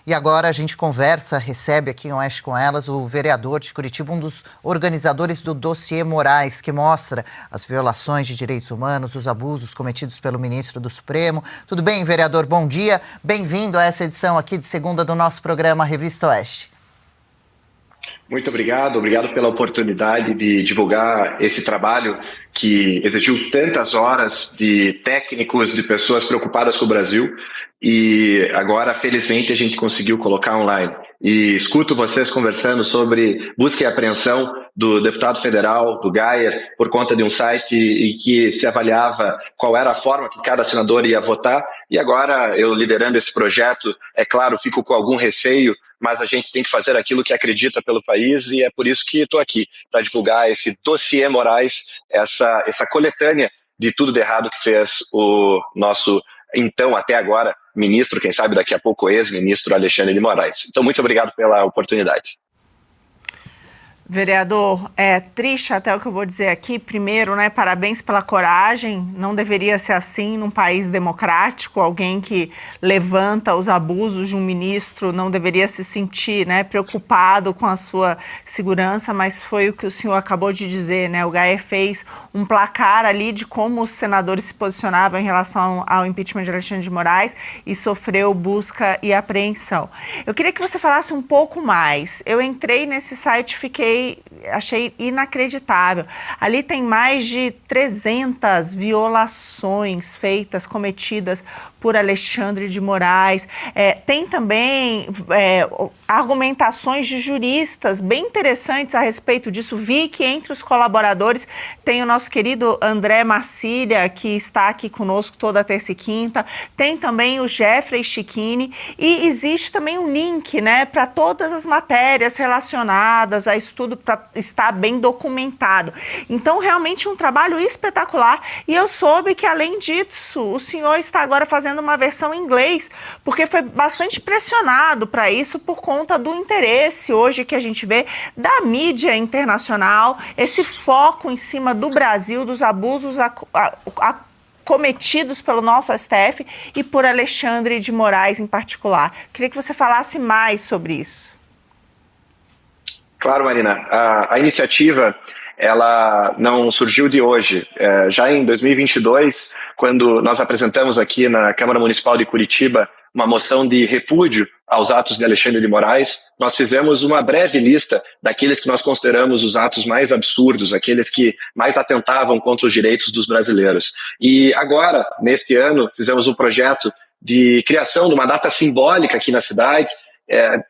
E agora a gente conversa, recebe aqui em Oeste com Elas o vereador de Curitiba, um dos organizadores do Dossiê Moraes, que mostra as violações de direitos humanos, os abusos cometidos pelo ministro do Supremo. Tudo bem, vereador? Bom dia. Bem-vindo a essa edição aqui de segunda do nosso programa Revista Oeste. Muito obrigado pela oportunidade de divulgar esse trabalho que exigiu tantas horas de técnicos, de pessoas preocupadas com o Brasil e agora, felizmente, a gente conseguiu colocar online. E escuto vocês conversando sobre busca e apreensão do deputado federal, do Gayer, por conta de um site em que se avaliava qual era a forma que cada senador ia votar. E agora, eu liderando esse projeto, é claro, fico com algum receio, mas a gente tem que fazer aquilo que acredita pelo país e é por isso que estou aqui, para divulgar esse dossiê Moraes, essa coletânea de tudo de errado que fez o nosso, então, até agora, ministro, quem sabe daqui a pouco ex-ministro Alexandre de Moraes. Então, muito obrigado pela oportunidade. Vereador, é triste até o que eu vou dizer aqui. Primeiro, né, parabéns pela coragem. Não deveria ser assim num país democrático. Alguém que levanta os abusos de um ministro não deveria se sentir, né, preocupado com a sua segurança, mas foi o que o senhor acabou de dizer, né? O Gayer fez um placar ali de como os senadores se posicionavam em relação ao impeachment de Alexandre de Moraes e sofreu busca e apreensão. Eu queria que você falasse um pouco mais. Eu entrei nesse site, achei inacreditável. Ali tem mais de 300 violações cometidas por Alexandre de Moraes. Tem também argumentações de juristas bem interessantes a respeito disso. Vi que entre os colaboradores tem o nosso querido André Marcília, que está aqui conosco toda terça e quinta. Tem também o Jeffrey Chiquini e existe também um link, né, para todas as matérias relacionadas a estudo para estar bem documentado. Então, realmente um trabalho espetacular. E eu soube que, além disso, o senhor está agora fazendo uma versão em inglês, porque foi bastante pressionado para isso por conta do interesse hoje que a gente vê da mídia internacional, esse foco em cima do Brasil, dos abusos cometidos pelo nosso STF e por Alexandre de Moraes em particular. Queria que você falasse mais sobre isso. Claro, Marina. A iniciativa, ela não surgiu de hoje. Já em 2022, quando nós apresentamos aqui na Câmara Municipal de Curitiba uma moção de repúdio aos atos de Alexandre de Moraes, nós fizemos uma breve lista daqueles que nós consideramos os atos mais absurdos, aqueles que mais atentavam contra os direitos dos brasileiros. E agora, neste ano, fizemos um projeto de criação de uma data simbólica aqui na cidade,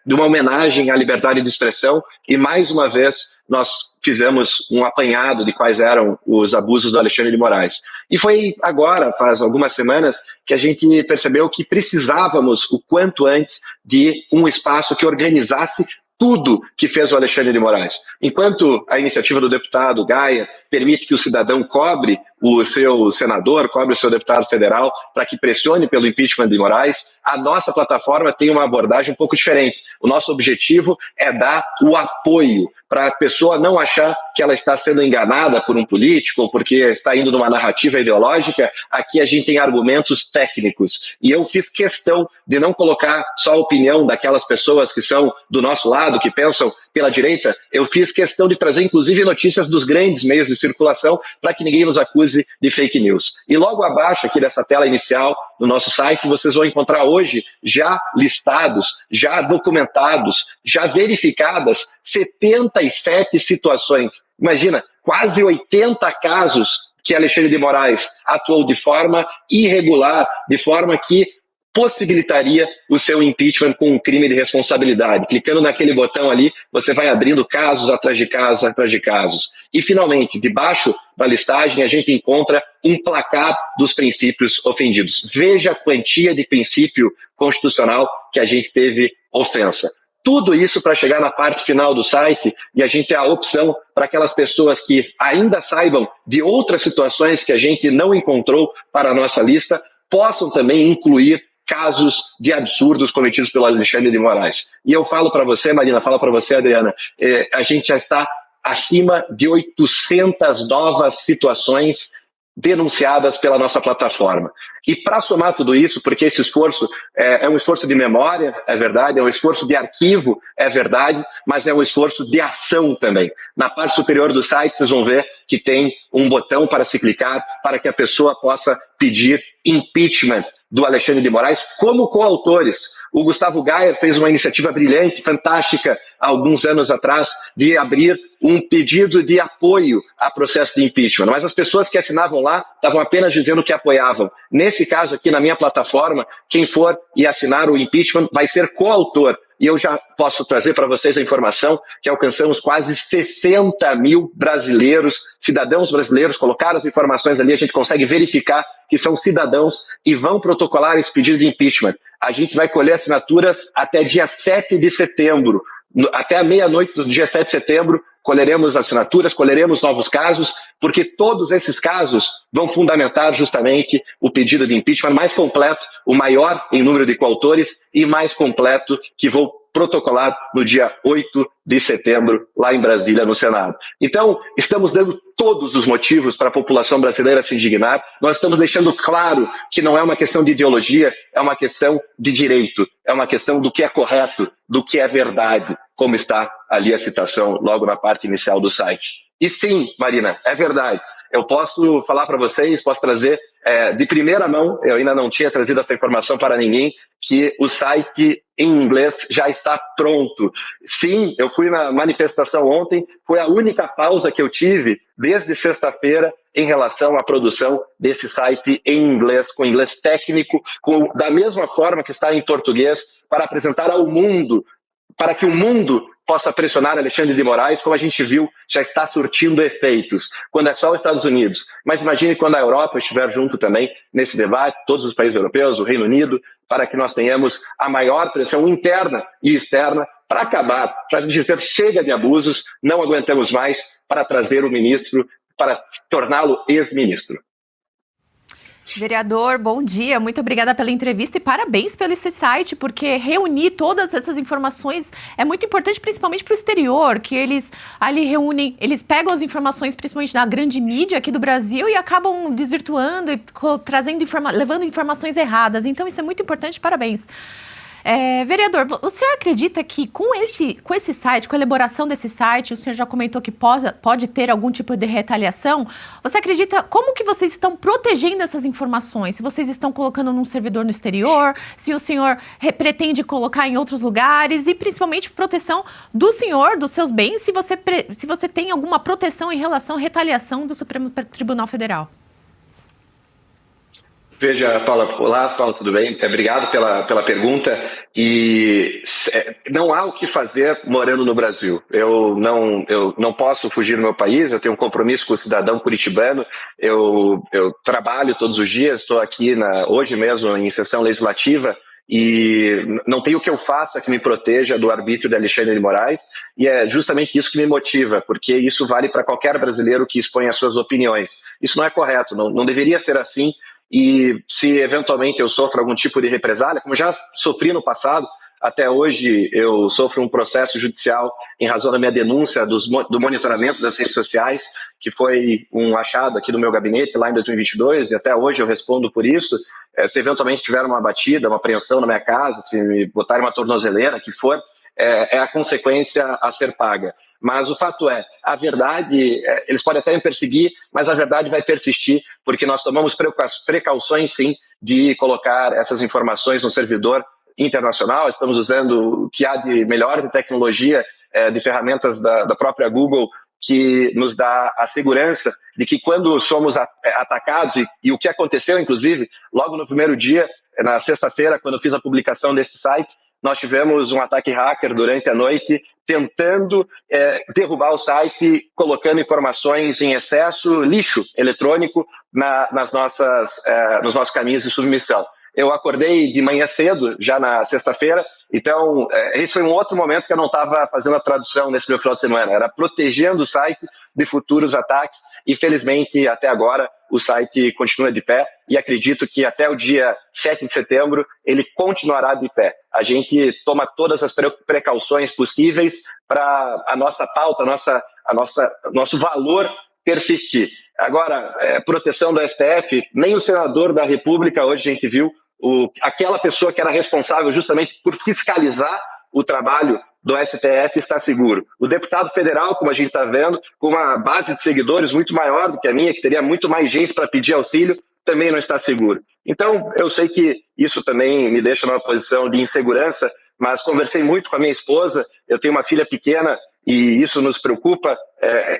de uma homenagem à liberdade de expressão, e mais uma vez nós fizemos um apanhado de quais eram os abusos do Alexandre de Moraes. E foi agora, faz algumas semanas, que a gente percebeu que precisávamos o quanto antes de um espaço que organizasse tudo que fez o Alexandre de Moraes. Enquanto a iniciativa do deputado Gayer permite que o cidadão cobre o seu senador, cobre o seu deputado federal para que pressione pelo impeachment de Moraes, a nossa plataforma tem uma abordagem um pouco diferente. O nosso objetivo é dar o apoio para a pessoa não achar que ela está sendo enganada por um político ou porque está indo numa narrativa ideológica. Aqui a gente tem argumentos técnicos. E eu fiz questão de não colocar só a opinião daquelas pessoas que são do nosso lado, que pensam pela direita. Eu fiz questão de trazer, inclusive, notícias dos grandes meios de circulação para que ninguém nos acuse de fake news. E logo abaixo aqui dessa tela inicial, no nosso site, vocês vão encontrar hoje já listados, já documentados, já verificadas 77 situações. Imagina, quase 80 casos que Alexandre de Moraes atuou de forma irregular, de forma que possibilitaria o seu impeachment com um crime de responsabilidade. Clicando naquele botão ali, você vai abrindo casos atrás de casos atrás de casos. E, finalmente, debaixo da listagem, a gente encontra um placar dos princípios ofendidos. Veja a quantia de princípio constitucional que a gente teve ofensa. Tudo isso para chegar na parte final do site e a gente ter a opção para aquelas pessoas que ainda saibam de outras situações que a gente não encontrou para a nossa lista, possam também incluir casos de absurdos cometidos pelo Alexandre de Moraes. E eu falo para você, Marina, falo para você, Adriana, a gente já está acima de 800 novas situações denunciadas pela nossa plataforma. E para somar tudo isso, porque esse esforço é um esforço de memória, é verdade, é um esforço de arquivo, é verdade, mas é um esforço de ação também. Na parte superior do site, vocês vão ver que tem um botão para se clicar, para que a pessoa possa pedir impeachment do Alexandre de Moraes como coautores. O Gustavo Gayer fez uma iniciativa brilhante, fantástica, há alguns anos atrás, de abrir um pedido de apoio a processo de impeachment. Mas as pessoas que assinavam lá estavam apenas dizendo que apoiavam. Nesse caso aqui, na minha plataforma, quem for e assinar o impeachment vai ser coautor. E eu já posso trazer para vocês a informação que alcançamos quase 60 mil brasileiros, cidadãos brasileiros, colocaram as informações ali, a gente consegue verificar que são cidadãos e vão protocolar esse pedido de impeachment. A gente vai colher assinaturas até dia 7 de setembro. Até a meia-noite do dia 7 de setembro, colheremos assinaturas, colheremos novos casos, porque todos esses casos vão fundamentar justamente o pedido de impeachment mais completo, o maior em número de coautores e mais completo que vou protocolar no dia 8 de setembro, lá em Brasília, no Senado. Então, estamos dando todos os motivos para a população brasileira se indignar. Nós estamos deixando claro que não é uma questão de ideologia, é uma questão de direito, é uma questão do que é correto, do que é verdade, como está ali a citação logo na parte inicial do site. E sim, Marina, é verdade. Eu posso falar para vocês, posso trazer de primeira mão, eu ainda não tinha trazido essa informação para ninguém, que o site em inglês já está pronto. Sim, eu fui na manifestação ontem, foi a única pausa que eu tive desde sexta-feira em relação à produção desse site em inglês, com inglês técnico, da mesma forma que está em português, para apresentar ao mundo, para que o mundo possa pressionar Alexandre de Moraes, como a gente viu, já está surtindo efeitos, quando é só os Estados Unidos. Mas imagine quando a Europa estiver junto também nesse debate, todos os países europeus, o Reino Unido, para que nós tenhamos a maior pressão interna e externa para acabar, para dizer chega de abusos, não aguentamos mais, para trazer o ministro, para torná-lo ex-ministro. Vereador, bom dia, muito obrigada pela entrevista e parabéns pelo esse site, porque reunir todas essas informações é muito importante, principalmente para o exterior, que eles ali reúnem, eles pegam as informações, principalmente da grande mídia aqui do Brasil, e acabam desvirtuando e trazendo levando informações erradas. Então isso é muito importante, parabéns. Vereador, o senhor acredita que com esse site, com a elaboração desse site, o senhor já comentou que pode ter algum tipo de retaliação, você acredita, como que vocês estão protegendo essas informações? Se vocês estão colocando num servidor no exterior, se o senhor pretende colocar em outros lugares, e principalmente proteção do senhor, dos seus bens, se você tem alguma proteção em relação à retaliação do Supremo Tribunal Federal? Veja, Paula, olá, Paula, tudo bem? Obrigado pela pergunta. E não há o que fazer morando no Brasil. Eu não posso fugir do meu país, eu tenho um compromisso com o cidadão curitibano, eu trabalho todos os dias, estou aqui hoje mesmo em sessão legislativa, e não tem o que eu faça que me proteja do arbítrio de Alexandre de Moraes, e é justamente isso que me motiva, porque isso vale para qualquer brasileiro que expõe as suas opiniões. Isso não é correto, não deveria ser assim. E se eventualmente eu sofro algum tipo de represália, como já sofri no passado, até hoje eu sofro um processo judicial em razão da minha denúncia do monitoramento das redes sociais, que foi um achado aqui do meu gabinete lá em 2022, e até hoje eu respondo por isso. Se eventualmente tiver uma batida, uma apreensão na minha casa, se me botarem uma tornozeleira, que for, é a consequência a ser paga. Mas o fato é, a verdade, eles podem até me perseguir, mas a verdade vai persistir, porque nós tomamos precauções, sim, de colocar essas informações no servidor internacional. Estamos usando o que há de melhor de tecnologia, de ferramentas da própria Google, que nos dá a segurança de que quando somos atacados, e o que aconteceu, inclusive, logo no primeiro dia, na sexta-feira, quando eu fiz a publicação desse site, nós tivemos um ataque hacker durante a noite, tentando derrubar o site, colocando informações em excesso, lixo eletrônico, nos nossos caminhos de submissão. Eu acordei de manhã cedo, já na sexta-feira, então esse foi um outro momento que eu não estava fazendo a tradução nesse meu final de semana, era protegendo o site de futuros ataques, e felizmente até agora o site continua de pé, e acredito que até o dia 7 de setembro ele continuará de pé. A gente toma todas as precauções possíveis para a nossa pauta, nosso valor persistir. Agora, proteção do STF, nem o senador da República, hoje a gente viu, aquela pessoa que era responsável justamente por fiscalizar o trabalho do STF está seguro. O deputado federal, como a gente está vendo, com uma base de seguidores muito maior do que a minha, que teria muito mais gente para pedir auxílio, também não está seguro. Então, eu sei que isso também me deixa numa posição de insegurança, mas conversei muito com a minha esposa, eu tenho uma filha pequena e isso nos preocupa.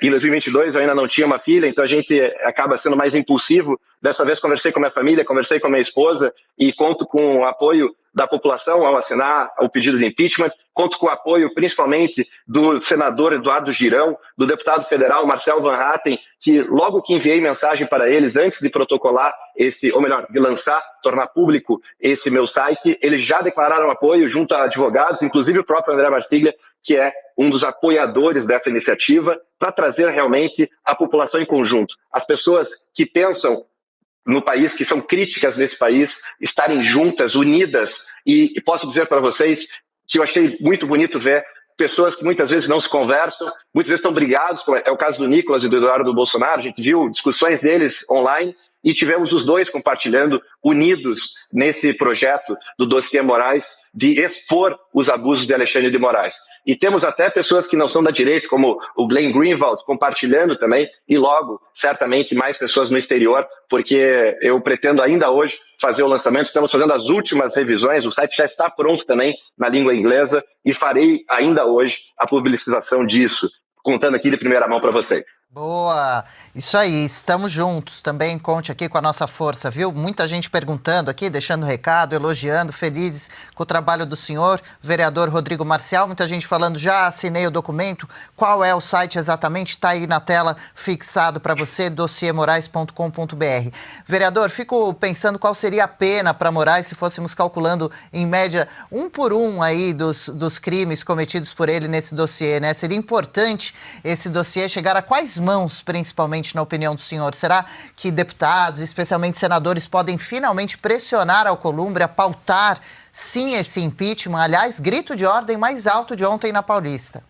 Em 2022 eu ainda não tinha uma filha, então a gente acaba sendo mais impulsivo. Dessa vez conversei com a minha família, conversei com a minha esposa e conto com o apoio da população ao assinar o pedido de impeachment, conto com o apoio principalmente do senador Eduardo Girão, do deputado federal Marcel Van Hatten, que logo que enviei mensagem para eles antes de protocolar de lançar, tornar público esse meu site, eles já declararam apoio junto a advogados, inclusive o próprio André Marsiglia, que é um dos apoiadores dessa iniciativa, para trazer realmente a população em conjunto. As pessoas que pensam no país, que são críticas nesse país, estarem juntas, unidas, e posso dizer para vocês que eu achei muito bonito ver pessoas que muitas vezes não se conversam, muitas vezes estão brigados, como é o caso do Nicolas e do Eduardo Bolsonaro, a gente viu discussões deles online, e tivemos os dois compartilhando, unidos nesse projeto do dossiê Moraes, de expor os abusos de Alexandre de Moraes. E temos até pessoas que não são da direita, como o Glenn Greenwald, compartilhando também, e logo, certamente, mais pessoas no exterior, porque eu pretendo ainda hoje fazer o lançamento, estamos fazendo as últimas revisões, o site já está pronto também na língua inglesa, e farei ainda hoje a publicização disso, contando aqui de primeira mão para vocês. Boa! Isso aí, estamos juntos. Também conte aqui com a nossa força, viu? Muita gente perguntando aqui, deixando recado, elogiando, felizes com o trabalho do senhor, vereador Rodrigo Marcial. Muita gente falando, já assinei o documento. Qual é o site exatamente? Está aí na tela, fixado para você, dossiemorais.com.br. Vereador, fico pensando qual seria a pena para Moraes se fôssemos calculando, em média, um por um aí dos crimes cometidos por ele nesse dossiê, né? Seria importante esse dossiê chegar a quais mãos, principalmente, na opinião do senhor? Será que deputados, especialmente senadores, podem finalmente pressionar a Alcolumbre a pautar, sim, esse impeachment? Aliás, grito de ordem mais alto de ontem na Paulista.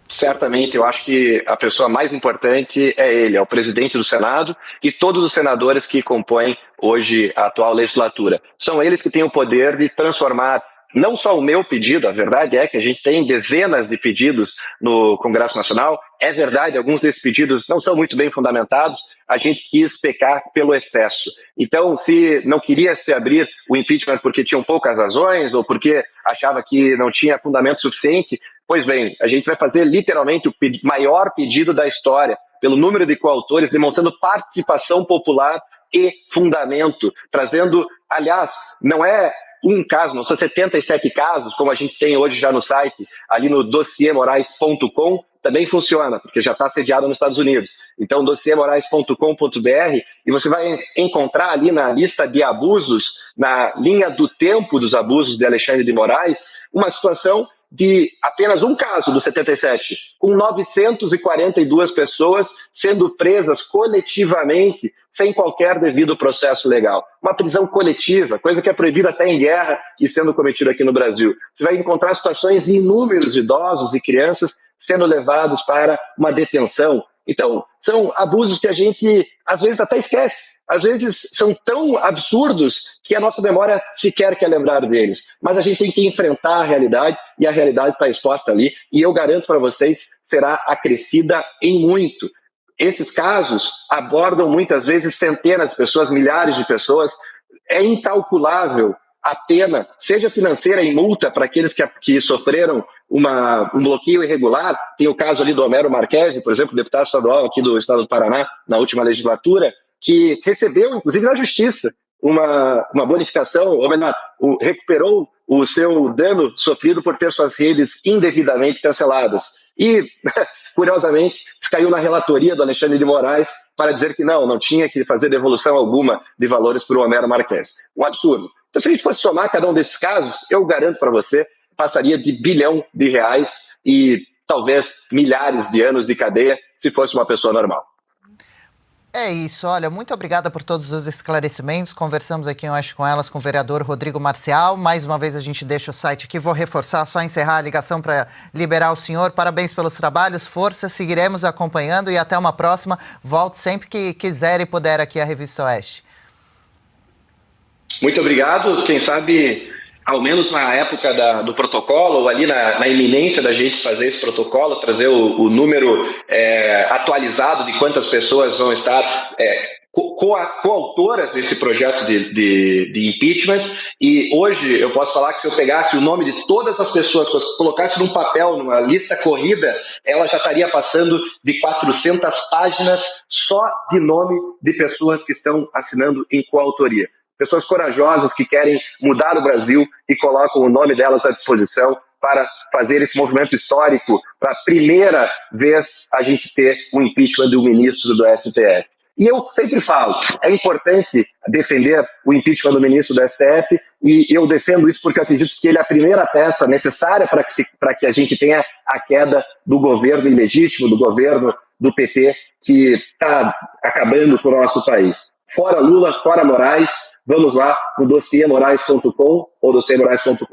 Certamente, eu acho que a pessoa mais importante é ele, é o presidente do Senado e todos os senadores que compõem hoje a atual legislatura. São eles que têm o poder de transformar não só o meu pedido, a verdade é que a gente tem dezenas de pedidos no Congresso Nacional, é verdade, alguns desses pedidos não são muito bem fundamentados, a gente quis pecar pelo excesso. Então, se não queria se abrir o impeachment porque tinham poucas razões ou porque achava que não tinha fundamento suficiente, pois bem, a gente vai fazer literalmente o maior pedido da história, pelo número de coautores, demonstrando participação popular e fundamento, trazendo, aliás, não é um caso, não são 77 casos, como a gente tem hoje já no site, ali no dossiemorais.com, também funciona, porque já está sediado nos Estados Unidos. Então, dossiemorais.com.br, e você vai encontrar ali na lista de abusos, na linha do tempo dos abusos de Alexandre de Moraes, uma situação de apenas um caso dos 77, com 942 pessoas sendo presas coletivamente, sem qualquer devido processo legal. Uma prisão coletiva, coisa que é proibida até em guerra e sendo cometida aqui no Brasil. Você vai encontrar situações de inúmeros idosos e crianças sendo levados para uma detenção. Então, são abusos que a gente, às vezes, até esquece. Às vezes, são tão absurdos que a nossa memória sequer quer lembrar deles. Mas a gente tem que enfrentar a realidade, e a realidade está exposta ali. E eu garanto para vocês, será acrescida em muito. Esses casos abordam, muitas vezes, centenas de pessoas, milhares de pessoas. É incalculável a pena, seja financeira em multa para aqueles que sofreram um bloqueio irregular. Tem o caso ali do Homero Marquesi, por exemplo, deputado estadual aqui do estado do Paraná, na última legislatura, que recebeu, inclusive na justiça, uma bonificação, ou melhor, recuperou o seu dano sofrido por ter suas redes indevidamente canceladas. E, curiosamente, caiu na relatoria do Alexandre de Moraes para dizer que não tinha que fazer devolução alguma de valores para o Homero Marquesi. Um absurdo. Então, se a gente fosse somar cada um desses casos, eu garanto para você, passaria de R$ 1 bilhão e talvez milhares de anos de cadeia se fosse uma pessoa normal. É isso, olha, muito obrigada por todos os esclarecimentos. Conversamos aqui em Oeste com Elas com o vereador Rodrigo Marcial. Mais uma vez a gente deixa o site aqui, vou reforçar, só encerrar a ligação para liberar o senhor. Parabéns pelos trabalhos, força, seguiremos acompanhando e até uma próxima. Volte sempre que quiser e puder aqui à Revista Oeste. Muito obrigado, quem sabe, ao menos na época do protocolo, ou ali na iminência da gente fazer esse protocolo, trazer o número atualizado de quantas pessoas vão estar coautoras desse projeto de impeachment. E hoje eu posso falar que se eu pegasse o nome de todas as pessoas, colocasse num papel, numa lista corrida, ela já estaria passando de 400 páginas só de nome de pessoas que estão assinando em coautoria. Pessoas corajosas que querem mudar o Brasil e colocam o nome delas à disposição para fazer esse movimento histórico, para a primeira vez a gente ter um impeachment do ministro do STF. E eu sempre falo, é importante defender o impeachment do ministro do STF, e eu defendo isso porque eu acredito que ele é a primeira peça necessária para que a gente tenha a queda do governo ilegítimo, do governo do PT, que está acabando com o nosso país. Fora Lula, fora Moraes, vamos lá no dossiemorais.com ou dossiemorais.com.br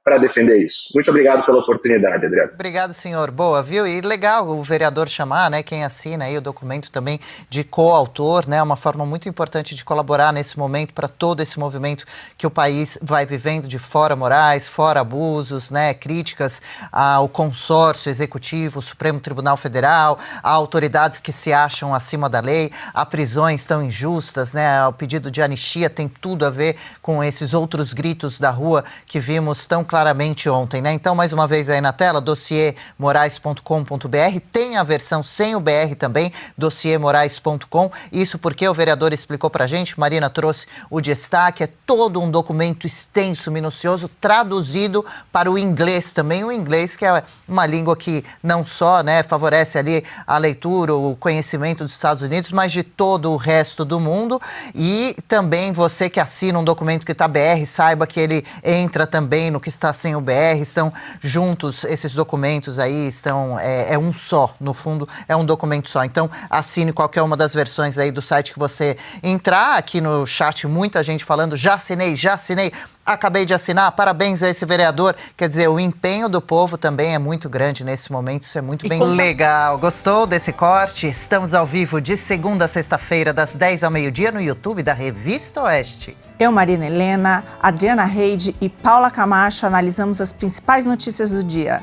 para defender isso. Muito obrigado pela oportunidade, Adriano. Obrigado, senhor. Boa, viu? E legal o vereador chamar, né, quem assina aí o documento também de coautor, né, uma forma muito importante de colaborar nesse momento para todo esse movimento que o país vai vivendo de fora Moraes, fora abusos, né, críticas ao consórcio executivo, Supremo Tribunal Federal, a autoridades que se acham acima da lei, a prisões tão injustas, né, o pedido de anistia tem tudo a ver com esses outros gritos da rua que vimos tão claramente ontem, né? Então, mais uma vez aí na tela, dossiemorais.com.br, tem a versão sem o BR também, dossiemorais.com, isso porque o vereador explicou pra gente, Marina trouxe o destaque, é todo um documento extenso, minucioso, traduzido para o inglês também, o inglês que é uma língua que não só, né, favorece ali a leitura, o conhecimento dos Estados Unidos, mas de todo o resto do mundo. E também você que assina um documento que está BR, saiba que ele entra também no que está sem o BR, estão juntos esses documentos aí, estão, é um só, no fundo é um documento só. Então assine qualquer uma das versões aí do site que você entrar. Aqui no chat muita gente falando, já assinei, acabei de assinar, parabéns a esse vereador. Quer dizer, o empenho do povo também é muito grande nesse momento, isso é muito bem legal. Gostou desse corte? Estamos ao vivo de segunda a sexta-feira, das 10 ao meio-dia, no YouTube da Revista Oeste. Eu, Marina Helena, Adriana Reide e Paula Camacho analisamos as principais notícias do dia.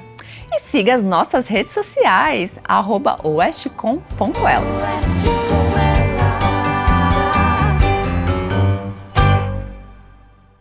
E siga as nossas redes sociais, @oestecom.elas.